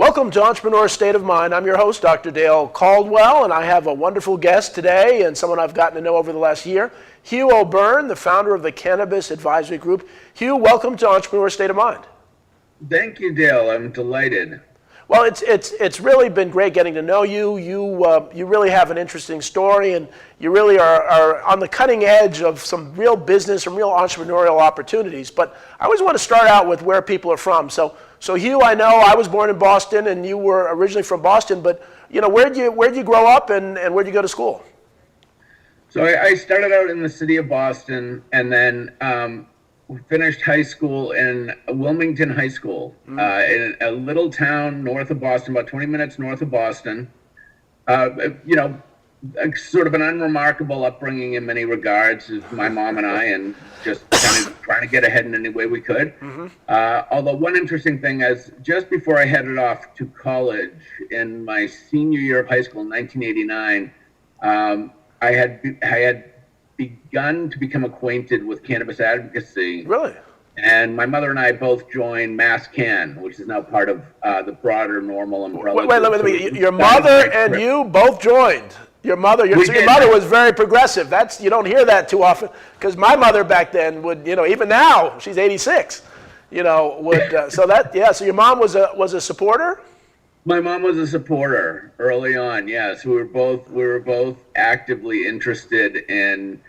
Welcome to Entrepreneur State of Mind. I'm your host, Dr. Dale Caldwell, and I have a wonderful guest today and someone I've gotten to know over the last year, Hugh O'Beirne, the founder of the Cannabis Advisory Group. Hugh, welcome to Entrepreneur State of Mind. Thank you, Dale. I'm delighted. Well, it's really been great getting to know you. You really have an interesting story, and you really are on the cutting edge of some real business, some real entrepreneurial opportunities. But I always want to start out with where people are from. So Hugh, I know I was born in Boston, and you were originally from Boston. But where'd you grow up, and where'd you go to school? So I started out in the city of Boston, and then finished high school in Wilmington High School, in a little town north of Boston, about 20 minutes north of Boston. Sort of an unremarkable upbringing in many regards, is my mom and I, and just kind of trying to get ahead in any way we could. Although one interesting thing is, just before I headed off to college in my senior year of high school in 1989, I had begun to become acquainted with cannabis advocacy. Really? And my mother and I both joined MassCan, which is now part of the broader Normal umbrella. Wait, let me. Your mother and you both joined. Your mother was very progressive. You don't hear that too often, because my mother back then would, even now, she's 86, so your mom was a supporter? My mom was a supporter early on. Yes, we were both actively interested in.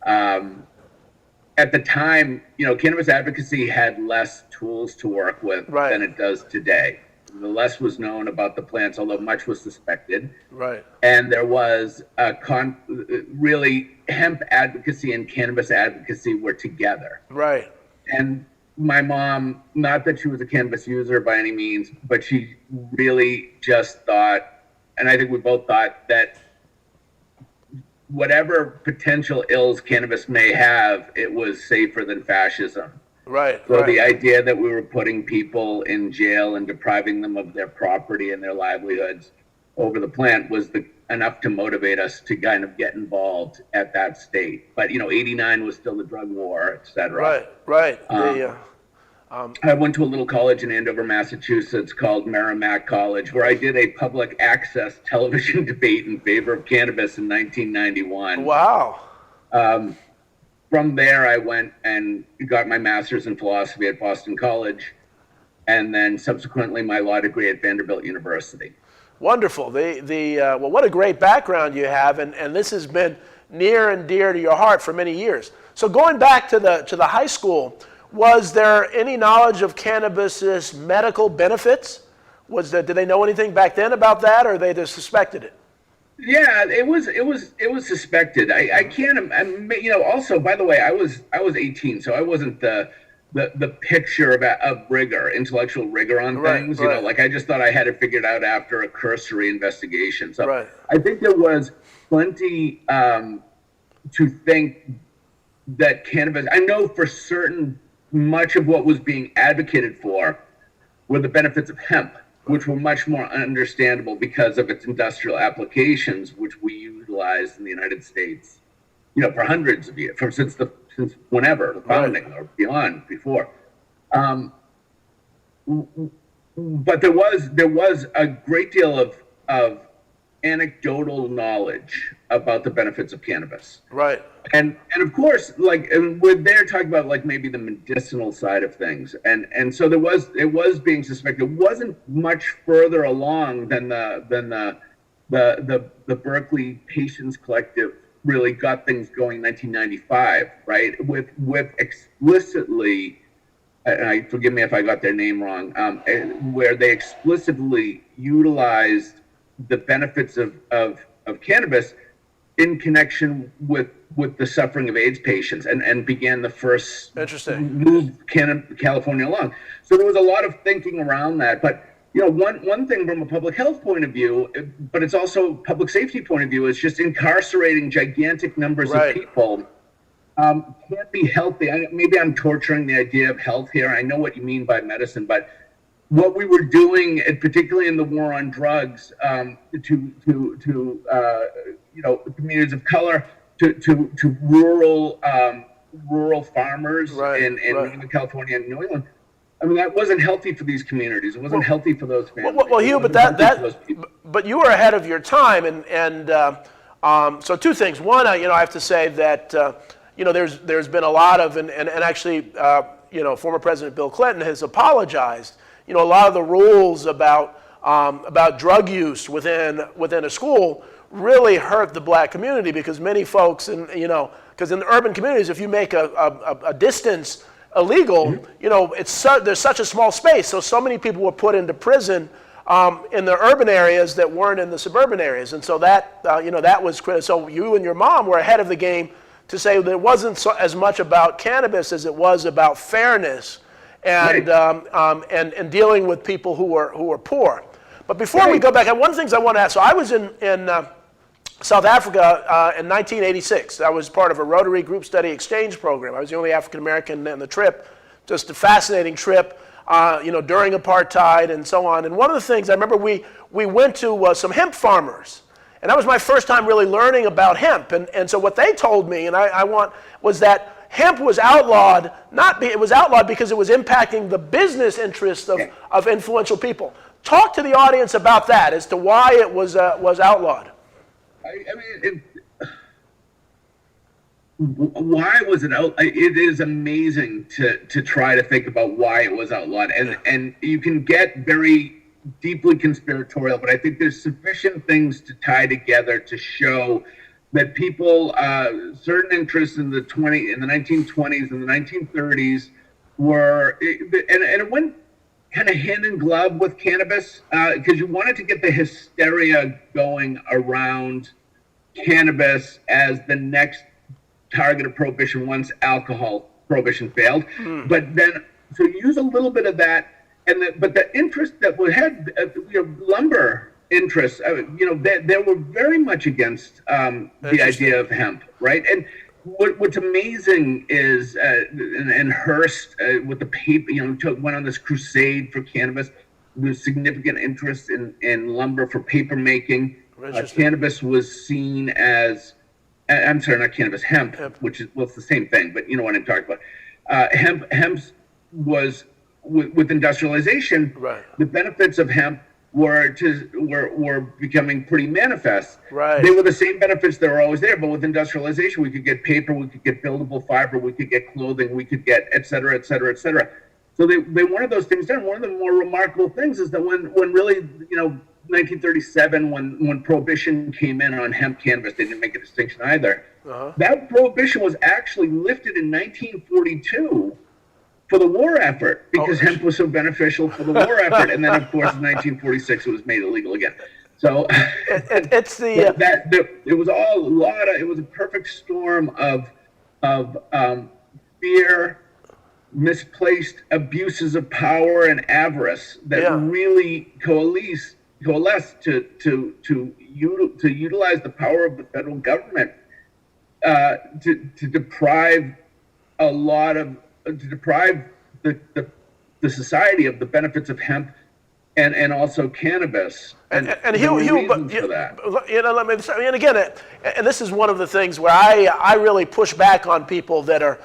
At the time, cannabis advocacy had less tools to work with than it does today. The less was known about the plants, although much was suspected. Right. And there was really hemp advocacy and cannabis advocacy were together. Right. And my mom, not that she was a cannabis user by any means, but she really just thought, and I think we both thought, that whatever potential ills cannabis may have, it was safer than fascism. Right. So the idea that we were putting people in jail and depriving them of their property and their livelihoods over the plant was enough to motivate us to kind of get involved at that state. But 89 was still the drug war, et cetera. Right. I went to a little college in Andover, Massachusetts called Merrimack College, where I did a public access television debate in favor of cannabis in 1991. Wow. From there, I went and got my master's in philosophy at Boston College, and then subsequently my law degree at Vanderbilt University. Wonderful. Well, what a great background you have, and this has been near and dear to your heart for many years. So going back to the high school, was there any knowledge of cannabis's medical benefits? Did they know anything back then about that, or they just suspected it? Yeah, it was suspected. I can't. Also, by the way, I was 18, so I wasn't the picture of rigor, intellectual rigor on things. I just thought I had it figured out after a cursory investigation. So I think there was plenty to think that cannabis. I know for certain much of what was being advocated for were the benefits of hemp, which were much more understandable because of its industrial applications, which we utilized in the United States, for hundreds of years, since whenever the founding or before. But there was a great deal of anecdotal knowledge about the benefits of cannabis. Right. And of course, we're there talking about maybe the medicinal side of things, and so it was being suspected. It wasn't much further along than the Berkeley Patients Collective really got things going in 1995, right? With explicitly, and forgive me if I got their name wrong, where they explicitly utilized the benefits of cannabis in connection with the suffering of AIDS patients, and began the first move California along. So there was a lot of thinking around that. But one thing from a public health point of view, but it's also public safety point of view, is just incarcerating gigantic numbers of people can't be healthy. Maybe I'm torturing the idea of health here. I know what you mean by medicine, but what we were doing, particularly in the war on drugs, to communities of color, to rural farmers in California and New England, I mean, that wasn't healthy for these communities. It wasn't healthy for those families. Well, Hugh, but you were ahead of your time, and so two things. One, I have to say that there's been a lot of, and actually, former President Bill Clinton has apologized. A lot of the rules about drug use within a school really hurt the black community, because many folks, because in the urban communities, if you make a distance illegal, there's such a small space, so many people were put into prison in the urban areas that weren't in the suburban areas, and so that that was critical. So you and your mom were ahead of the game to say that it wasn't as much about cannabis as it was about fairness and and dealing with people who were poor. But before we go back, one of the things I want to ask. So I was in South Africa in 1986. I was part of a Rotary Group Study Exchange program. I was the only African American in the trip. Just a fascinating trip, during apartheid and so on. And one of the things I remember, we went to some hemp farmers, and that was my first time really learning about hemp. And so what they told me, and was that hemp was outlawed. It was outlawed because it was impacting the business interests of influential people. Talk to the audience about that as to why it was outlawed. I mean, why was it out? It is amazing to try to think about why it was outlawed, and you can get very deeply conspiratorial, but I think there's sufficient things to tie together to show that people, certain interests in the 1920s and the 1930s were, and it went kind of hand in glove with cannabis, because you wanted to get the hysteria going around cannabis as the next target of prohibition once alcohol prohibition failed. But then, so use a little bit of that, but the interest that we had, lumber interests, they were very much against the idea of hemp, right? And what's amazing is, and Hearst with the paper, went on this crusade for cannabis. There's significant interest in lumber for paper making. Cannabis was seen as, I'm sorry, not cannabis, hemp, which is, well, it's the same thing, but you know what I'm talking about. Hemp was, with industrialization, the benefits of hemp were becoming pretty manifest. Right. They were the same benefits that were always there, but with industrialization, we could get paper, we could get buildable fiber, we could get clothing, we could get et cetera, et cetera, et cetera. So they wanted those things done. One of the more remarkable things is that when really, 1937, when prohibition came in on hemp cannabis, they didn't make a distinction either. That prohibition was actually lifted in 1942 for the war effort, because hemp was so beneficial for the war effort. And then, of course, in 1946, it was made illegal again. So it's it was all it was a perfect storm of fear, misplaced abuses of power and avarice that really coalesced to utilize the power of the federal government to deprive the society of the benefits of hemp and also cannabis. And Hugh, let me say, and again, and this is one of the things where I really push back on people that are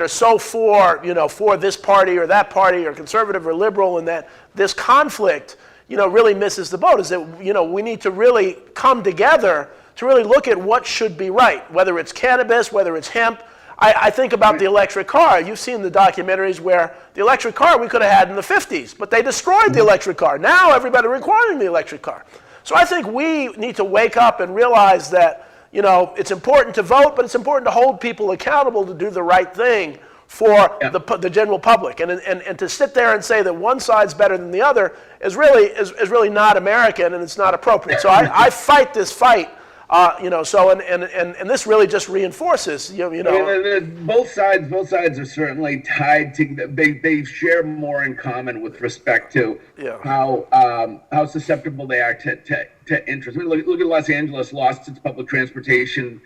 so for this party or that party or conservative or liberal, and that this conflict really misses the boat. Is that we need to really come together to really look at what should be right, whether it's cannabis, whether it's hemp. I think about the electric car. You've seen the documentaries where the electric car we could have had in the 50s, but they destroyed the electric car. Now everybody requiring the electric car. So I think we need to wake up and realize that it's important to vote, but it's important to hold people accountable to do the right thing for the general public. And to sit there and say that one side's better than the other is really not American, and it's not appropriate. So I fight this fight. So and this really just reinforces, Both sides are certainly tied to. They share more in common with respect to how susceptible they are to interest. I mean, look at Los Angeles lost its public transportation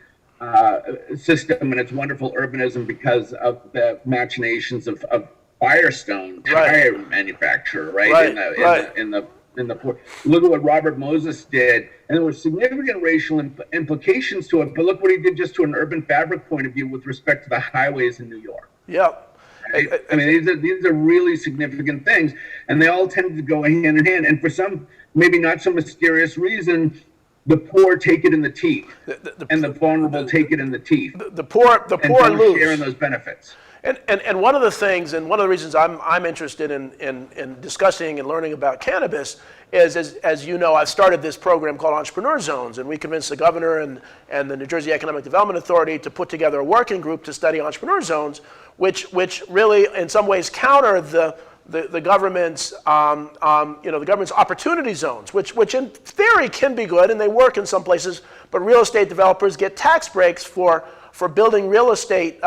system and its wonderful urbanism because of the machinations of Firestone tire manufacturer, in the port. Look at what Robert Moses did, and there were significant racial implications to it. But look what he did just to an urban fabric point of view with respect to the highways in New York. Yep. right? I mean, these are really significant things, and they all tend to go hand in hand. And for some, maybe not so mysterious reason, the poor take it in the teeth, and the vulnerable take it in the teeth. The poor lose. Share in those benefits. And one of the things, and one of the reasons I'm interested in discussing and learning about cannabis is, as you know, I've started this program called Entrepreneur Zones, and we convinced the governor and the New Jersey Economic Development Authority to put together a working group to study entrepreneur zones, which really, in some ways, counter the government's the government's opportunity zones, which in theory can be good and they work in some places, but real estate developers get tax breaks for building real estate,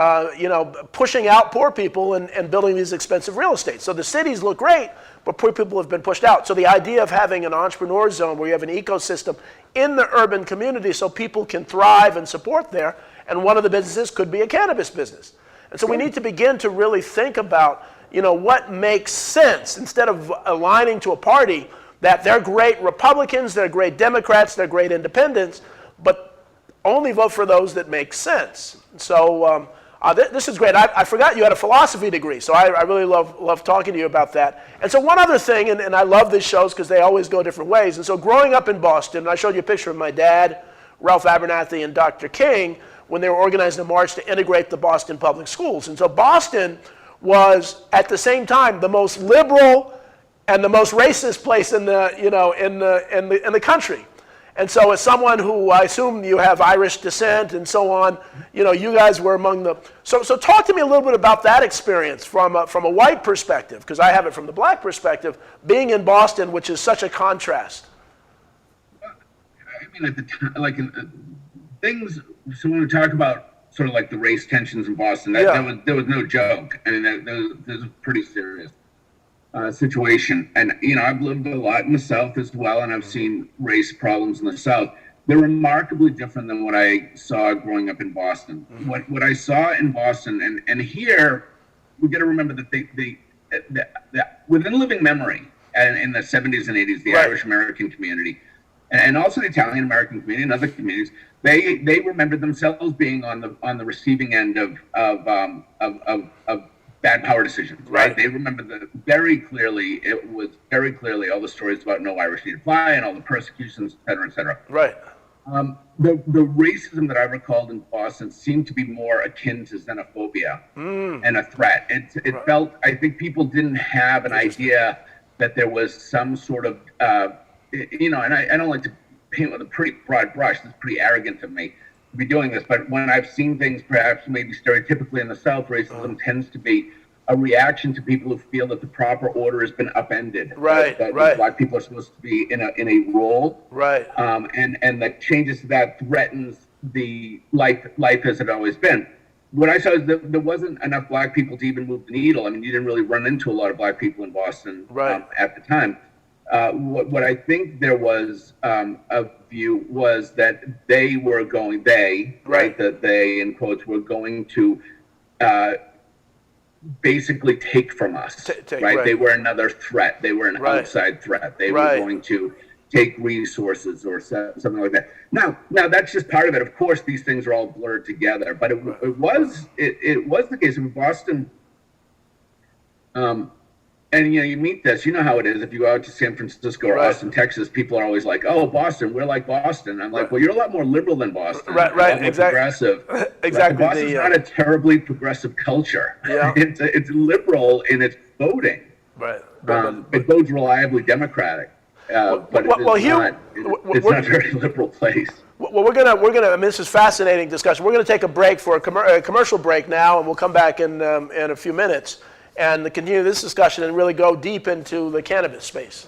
pushing out poor people and building these expensive real estate. So the cities look great, but poor people have been pushed out. So the idea of having an entrepreneur zone where you have an ecosystem in the urban community so people can thrive and support there, and one of the businesses could be a cannabis business. And so we need to begin to really think about, what makes sense instead of aligning to a party that they're great Republicans, they're great Democrats, they're great independents, but only vote for those that make sense. So this is great. I forgot you had a philosophy degree, so I really love talking to you about that. And so one other thing, and I love these shows because they always go different ways. And so growing up in Boston, I showed you a picture of my dad, Ralph Abernathy, and Dr. King when they were organizing a march to integrate the Boston public schools. And so Boston was at the same time the most liberal and the most racist place in the country. And so as someone who, I assume you have Irish descent and so on, you guys were among the, so talk to me a little bit about that experience from a white perspective, because I have it from the black perspective, being in Boston, which is such a contrast. I mean, at the time, things, so when we talk about sort of like the race tensions in Boston, there was no joke. I mean, that was a pretty serious situation. And, I've lived a lot in the South as well, and I've seen race problems in the South. They're remarkably different than what I saw growing up in Boston. Mm-hmm. What I saw in Boston, and here, we got to remember that within living memory, and in the 70s and 80s, the right. Irish American community, and also the Italian American community and other communities, they remembered themselves being on the receiving end of bad power decisions, right? They remember that very clearly. It was very clearly all the stories about no Irish need to fly and all the persecutions, et cetera, et cetera. Right. The racism that I recalled in Boston seemed to be more akin to xenophobia and a threat. It felt, I think people didn't have an idea that there was some sort of, and I don't like to paint with a pretty broad brush. It's pretty arrogant of me to be doing this, but when I've seen things perhaps maybe stereotypically in the South, racism tends to be a reaction to people who feel that the proper order has been upended. Right, that right. Black people are supposed to be in a role. Right. And the changes to that threatens the life as it always been. What I saw is that there wasn't enough Black people to even move the needle. I mean, you didn't really run into a lot of Black people in Boston at the time. What I think there was a view was that they were going, that they, in quotes, were going to basically take from us, right? They were another threat. They were an outside threat. They were going to take resources or something like that. Now that's just part of it. Of course, these things are all blurred together, but it was the case in Boston. And you meet this, you know how it is. If you go out to San Francisco or Austin, Texas, people are always like, "Oh, Boston, we're like Boston." I'm like, "Well, you're a lot more liberal than Boston, right, exactly, progressive." Exactly. Boston's not a terribly progressive culture. Yeah, it's liberal in its voting. Right. It votes reliably Democratic, but it's not a very liberal place. Well, we're gonna. I mean, this is fascinating discussion. We're gonna take a break for a commercial break now, and we'll come back in a few minutes and continue this discussion and really go deep into the cannabis space.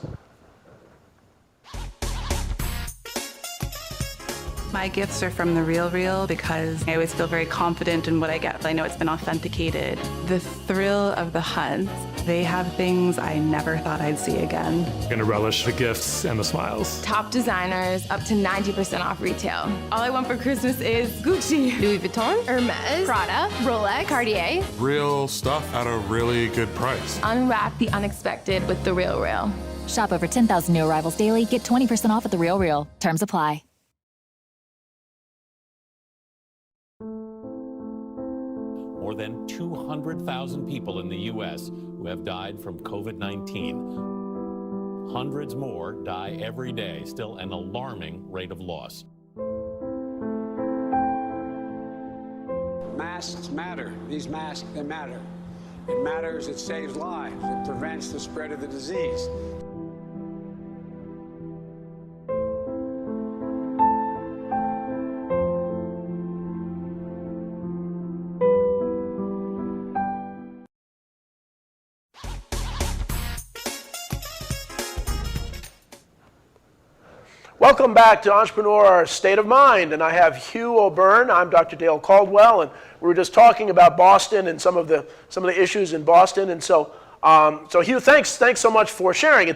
My gifts are from the Real because I always feel very confident in what I get. I know it's been authenticated. The thrill of the hunt. They have things I never thought I'd see again. Gonna relish the gifts and the smiles. Top designers, up to 90% off retail. All I want for Christmas is Gucci, Louis Vuitton, Hermes, Prada, Rolex, Cartier. Real stuff at a really good price. Unwrap the unexpected with the Real. Shop over 10,000 new arrivals daily. Get 20% off at the Real. Terms apply. More than 200,000 people in the U.S. who have died from COVID-19. Hundreds more die every day, still an alarming rate of loss. Masks matter. These masks, they matter. It matters, it saves lives, it prevents the spread of the disease. Welcome back to Entrepreneur State of Mind, and I have Hugh O'Beirne. I'm Dr. Dale Caldwell, and we were just talking about Boston and some of the issues in Boston. And so Hugh, thanks so much for sharing.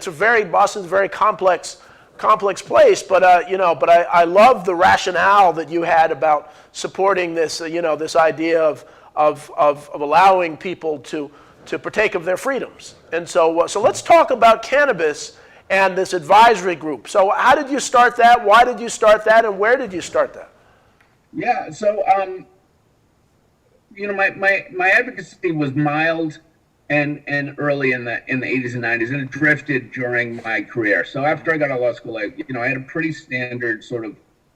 Boston's a very complex place, but I love the rationale that you had about supporting this this idea of allowing people to partake of their freedoms. And so let's talk about cannabis and this advisory group. So how did you start that? Why did you start that? And where did you start that? Yeah, so my advocacy was mild and early in the 80s and 90s, and it drifted during my career. So after I got out of law school, I had a pretty standard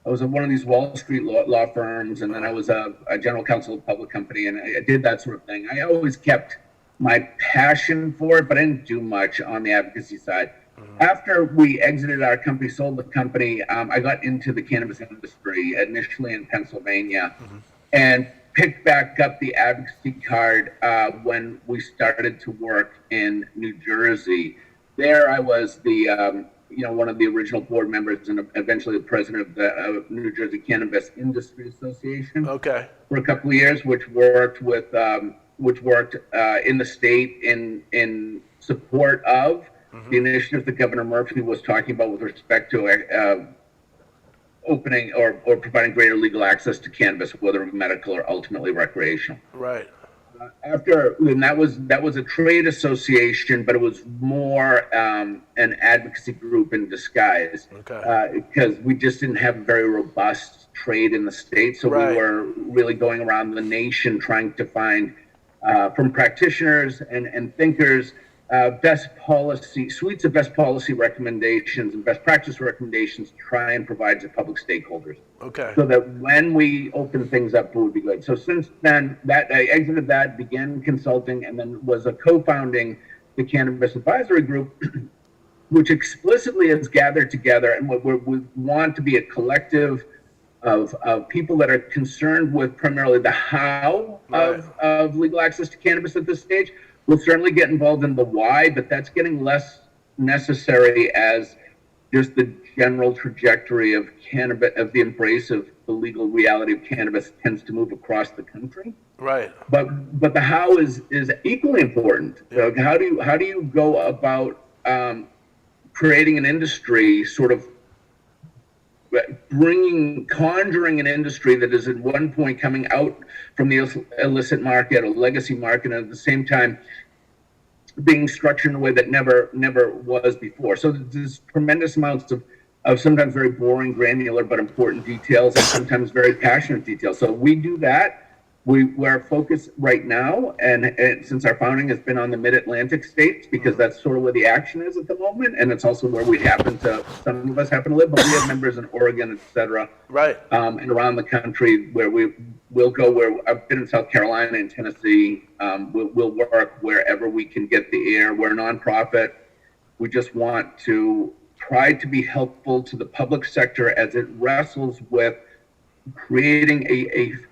I was at one of these Wall Street law firms, and then I was a general counsel of a public company, and I did that sort of thing. I always kept my passion for it, but I didn't do much on the advocacy side. After we exited our company, sold the company, I got into the cannabis industry, initially in Pennsylvania, and picked back up the advocacy card when we started to work in New Jersey. There I was the, one of the original board members and eventually the president of the New Jersey Cannabis Industry Association for a couple of years, which worked in the state in support of the initiative that Governor Murphy was talking about with respect to opening or providing greater legal access to cannabis, whether medical or ultimately recreational. Right. And that was a trade association, but it was more an advocacy group in disguise. Because we just didn't have a very robust trade in the state, so we were really going around the nation trying to find from practitioners and thinkers suites of best policy recommendations and best practice recommendations to try and provide to public stakeholders. So that when we open things up, it would be good. So since then, I exited that, began consulting, and then was co-founding the Cannabis Advisory Group, which explicitly has gathered together and we want to be a collective of people that are concerned with primarily the how of legal access to cannabis at this stage. We'll certainly get involved in the why, but that's getting less necessary as just the general trajectory of cannabis, of the embrace of the legal reality of cannabis tends to move across the country. Right. But the how is equally important. So how do you go about creating an industry, sort of conjuring an industry that is at one point coming out from the illicit market, a legacy market, and at the same time being structured in a way that never was before. So there's tremendous amounts of sometimes very boring, granular, but important details, and sometimes very passionate details. So we do that. We're focused right now, and since our founding has been on the mid-Atlantic states, because that's sort of where the action is at the moment, and it's also where some of us happen to live, but we have members in Oregon, et cetera, and around the country where we'll go, where I've been in South Carolina and Tennessee. We'll work wherever we can get the air. We're a nonprofit. We just want to try to be helpful to the public sector as it wrestles with creating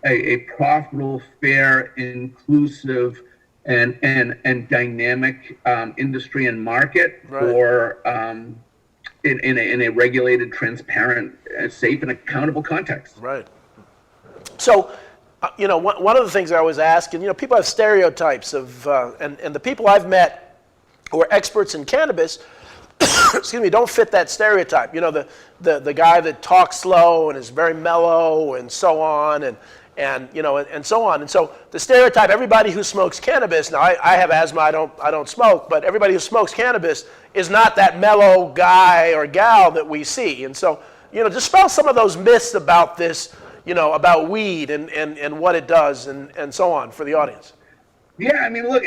a profitable, fair, inclusive, and dynamic industry and market for in a regulated, transparent, safe, and accountable context. Right. So, one of the things I always ask, and people have stereotypes of, and the people I've met who are experts in cannabis, excuse me, don't fit that stereotype. The guy that talks slow and is very mellow and so on, and so on. And so the stereotype, everybody who smokes cannabis, now I have asthma, I don't smoke, but everybody who smokes cannabis is not that mellow guy or gal that we see. And so, dispel some of those myths about this, about weed and what it does and so on for the audience. Yeah, I mean, look,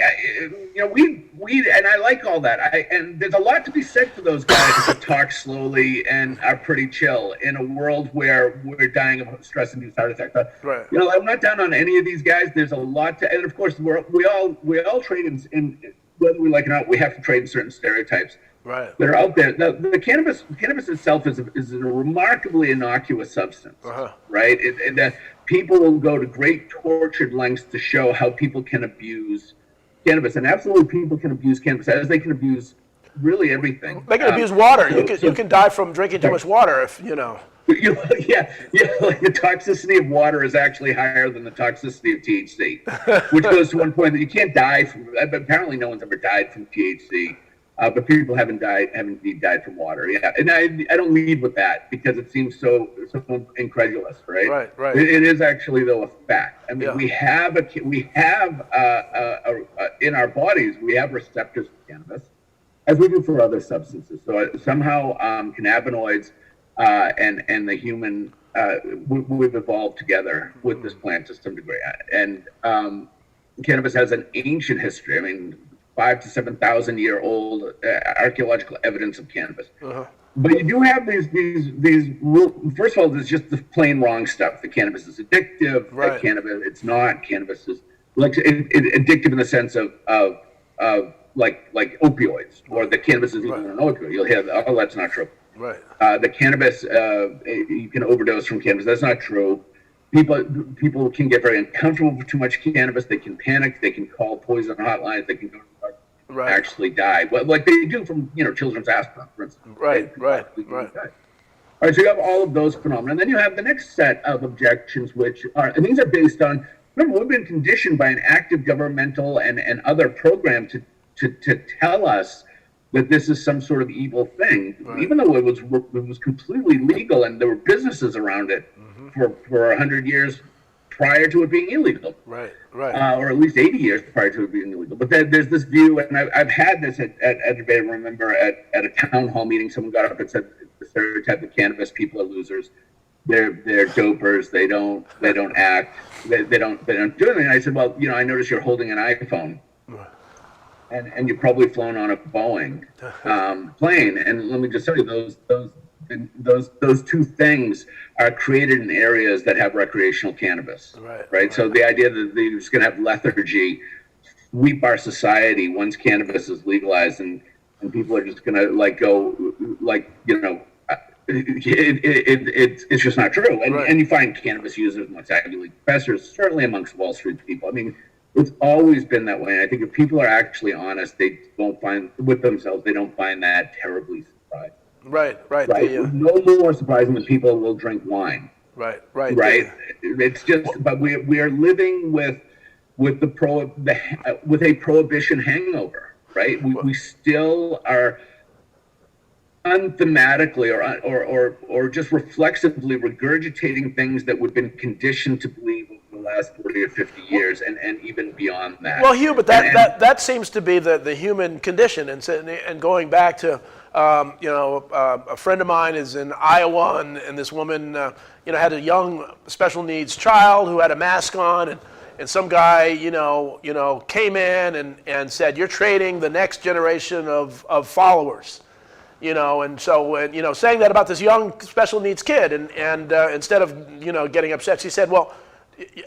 weed, and I like all that. And there's a lot to be said for those guys that talk slowly and are pretty chill in a world where we're dying of stress-induced heart attacks. Right. I'm not down on any of these guys. There's a lot to, and of course, we all trade in whether we like it or not. We have to trade in certain stereotypes. Right. That are out there. The cannabis itself is a remarkably innocuous substance, right? People will go to great tortured lengths to show how people can abuse cannabis, and absolutely people can abuse cannabis as they can abuse really everything. They can abuse water. You can die from drinking too much water if Yeah, like the toxicity of water is actually higher than the toxicity of THC, which goes to one point that you can't die from. Apparently, no one's ever died from THC. But people haven't indeed died from water. Yeah, and I don't lead with that because it seems so incredulous, right? Right. It is actually though a fact. I mean, we have in our bodies we have receptors for cannabis, as we do for other substances. So somehow cannabinoids and the human we've evolved together with this plant to some degree, and cannabis has an ancient history. I mean, 5,000 to 7,000 year old archaeological evidence of cannabis. But you do have these first of all, there's just the plain wrong stuff. The cannabis is addictive. Right. Cannabis, it's not. Cannabis is addictive in the sense of like opioids, or the cannabis is even an opioid. You'll hear, oh, that's not true. Right. The cannabis, you can overdose from cannabis. That's not true. People can get very uncomfortable with too much cannabis. They can panic. They can call poison hotlines. They can go actually die. Well, like they do from children's aspirin, for instance. Right. All right, so you have all of those phenomena, and then you have the next set of objections, which are, and these are based on. Remember, we've been conditioned by an active governmental and other program to tell us that this is some sort of evil thing, even though it was completely legal and there were businesses around it for 100 years prior to it being illegal. Right. Or at least 80 years prior to it being illegal. But there's this view, and I've had this at a debate. I remember at a town hall meeting, someone got up and said the stereotype of cannabis people are losers. They're dopers. They don't act. They don't do anything. And I said, well, I noticed you're holding an iPhone. And you've probably flown on a Boeing plane. And let me just tell you, those two things are created in areas that have recreational cannabis. Right. So the idea that they're just going to have lethargy sweep our society once cannabis is legalized, and people are just going to it's just not true. And you find cannabis users amongst Ivy League professors, certainly amongst Wall Street people. I mean, it's always been that way. And I think if people are actually honest, they won't find with themselves, they don't find that terribly surprising. Right. No more surprising than people will drink wine. Right. It's just, but we are living with a prohibition hangover. Right. We still are unthematically or just reflexively regurgitating things that we've been conditioned to believe over the last 40 or 50 years and even beyond that. Well, Hugh, but that seems to be the human condition, and going back to a friend of mine is in Iowa, and this woman had a young special needs child who had a mask on, and some guy came in and said, you're trading the next generation of followers. And so saying that about this young special needs kid, and instead of getting upset, she said, well,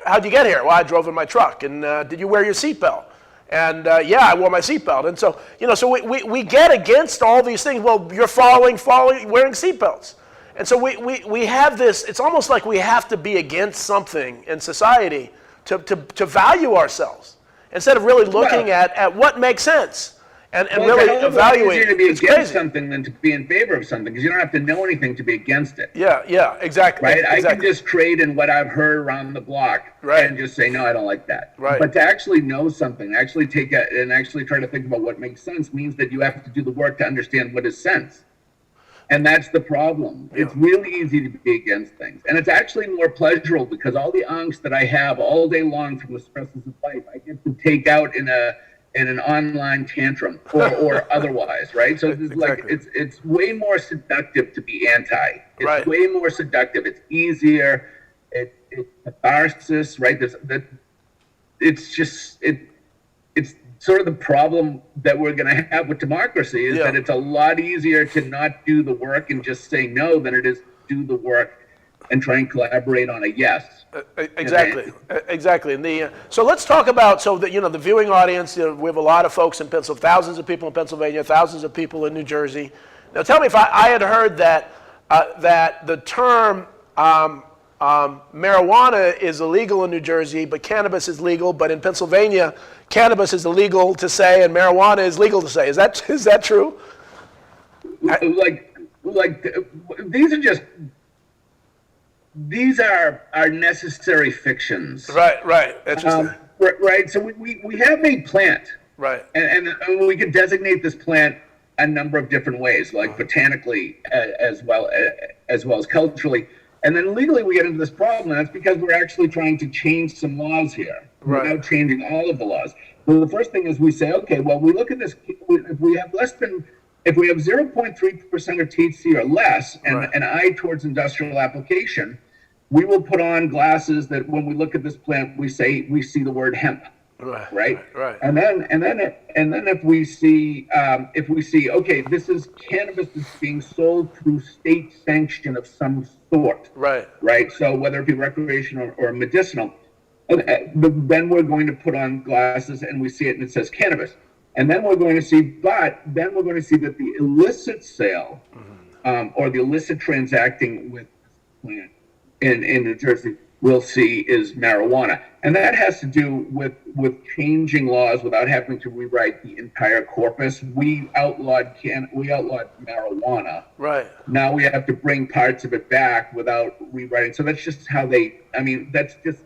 how'd you get here? Well, I drove in my truck. And did you wear your seatbelt? And yeah, I wore my seatbelt. And so so we get against all these things. Well, you're following wearing seatbelts. And so we have this. It's almost like we have to be against something in society to value ourselves, instead of really looking at what makes sense. And really evaluate. It's easier to be against something than to be in favor of something, because you don't have to know anything to be against it. Yeah, exactly. Right? Exactly. I can just trade in what I've heard around the block and just say, no, I don't like that. Right. But to actually know something, actually take it and actually try to think about what makes sense means that you have to do the work to understand what is sense. And that's the problem. Yeah. It's really easy to be against things. And it's actually more pleasurable, because all the angst that I have all day long from the stresses of life, I get to take out in an online tantrum or otherwise, right? So it's exactly. It's way more seductive to be anti. It's way more seductive. It's easier. it's catharsis, right? It's sort of the problem that we're going to have with democracy is that it's a lot easier to not do the work and just say no than it is to do the work and try and collaborate on a yes. Exactly. And so let's talk about the viewing audience. We have a lot of folks in Pennsylvania, thousands of people in Pennsylvania, thousands of people in New Jersey. Now, tell me if I had heard that the term marijuana is illegal in New Jersey, but cannabis is legal. But in Pennsylvania, cannabis is illegal to say, and marijuana is legal to say. Is that true? These are necessary fictions. Right. Interesting. Right. So we have a plant. Right. And we can designate this plant a number of different ways, like botanically as well as culturally. And then legally we get into this problem, and that's because we're actually trying to change some laws here without changing all of the laws. So the first thing is we say, okay, well, we look at this, if we have 0.3% of THC or less and an eye towards industrial application, we will put on glasses that when we look at this plant, we see the word hemp. Right. And then if we see okay, this is cannabis that's being sold through state sanction of some sort. Right. So whether it be recreational or medicinal, then we're going to put on glasses and we see it and it says cannabis. And then we're going to see that the illicit sale or the illicit transacting with plant in New Jersey we'll see is marijuana. And that has to do with changing laws without having to rewrite the entire corpus. We outlawed marijuana. Right. Now we have to bring parts of it back without rewriting. So that's just that's just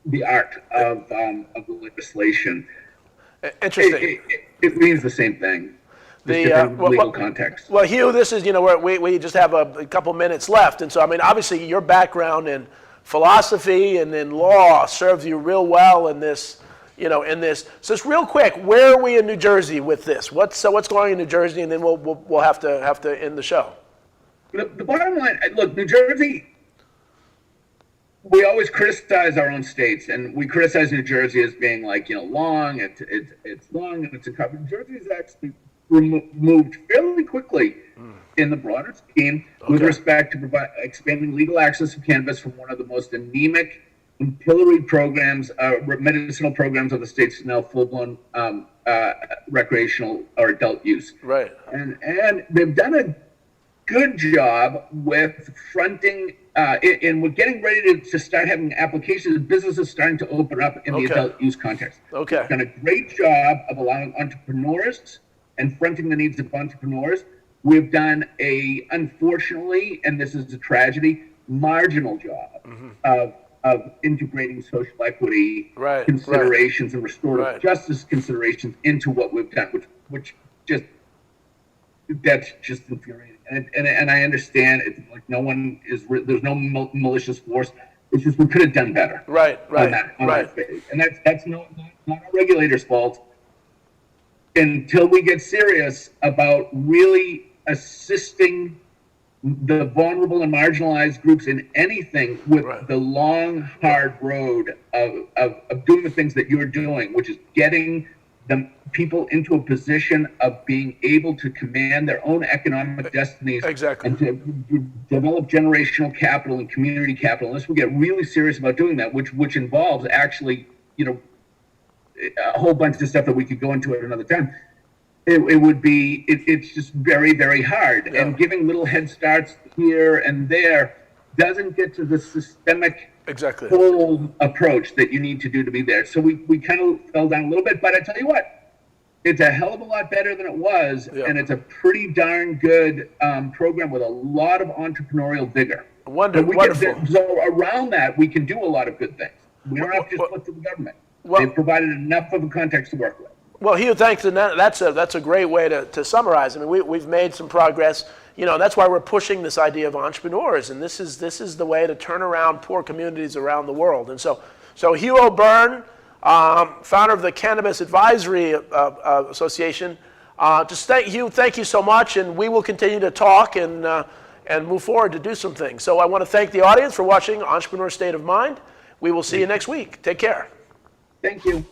the art of the legislation. Interesting. It means the same thing. Legal context. Well, Hugh, this is, we just have a couple minutes left. And so, obviously your background in philosophy and in law serves you real well in this, So just real quick, where are we in New Jersey with this? What's going on in New Jersey? And then we'll have to end the show. The bottom line, look, New Jersey, we always criticize our own states, and we criticize New Jersey as being long. It's long and it's a cover. New Jersey is actually moved fairly quickly in the broader scheme with respect to expanding legal access to cannabis from one of the most anemic and pilloried programs, medicinal programs of the state's now full-blown recreational or adult use. Right. And they've done a good job with fronting, and we're getting ready to start having applications. Businesses starting to open up in the adult use context. They've done a great job of allowing entrepreneurs and fronting the needs of entrepreneurs. We've done unfortunately, and this is a tragedy, marginal job of integrating social equity considerations and restorative justice considerations into what we've done, which that's just infuriating. And I understand it's like there's no malicious force. It's just we could have done better. Right. On that phase. And that's not a regulator's fault until we get serious about really assisting the vulnerable and marginalized groups in anything with the long, hard road of doing the things that you're doing, which is getting the people into a position of being able to command their own economic destinies and to develop generational capital and community capital. Unless we get really serious about doing that, which involves actually, a whole bunch of stuff that we could go into at another time. It's just very, very hard. Yeah. And giving little head starts here and there doesn't get to the systemic whole approach that you need to do to be there. So we kind of fell down a little bit, but I tell you what, it's a hell of a lot better than it was, and it's a pretty darn good program with a lot of entrepreneurial vigor. Wonderful. So around that, we can do a lot of good things. We don't have to just look to the government. They've provided enough of a context to work with. Well, Hugh, thanks, and that's a great way to summarize. We've made some progress. That's why we're pushing this idea of entrepreneurs, and this is the way to turn around poor communities around the world. And so Hugh O'Beirne, founder of the Cannabis Advisory Association, thank you so much, and we will continue to talk and and move forward to do some things. So I want to thank the audience for watching Entrepreneur State of Mind. We will see you next week. Take care. Thank you.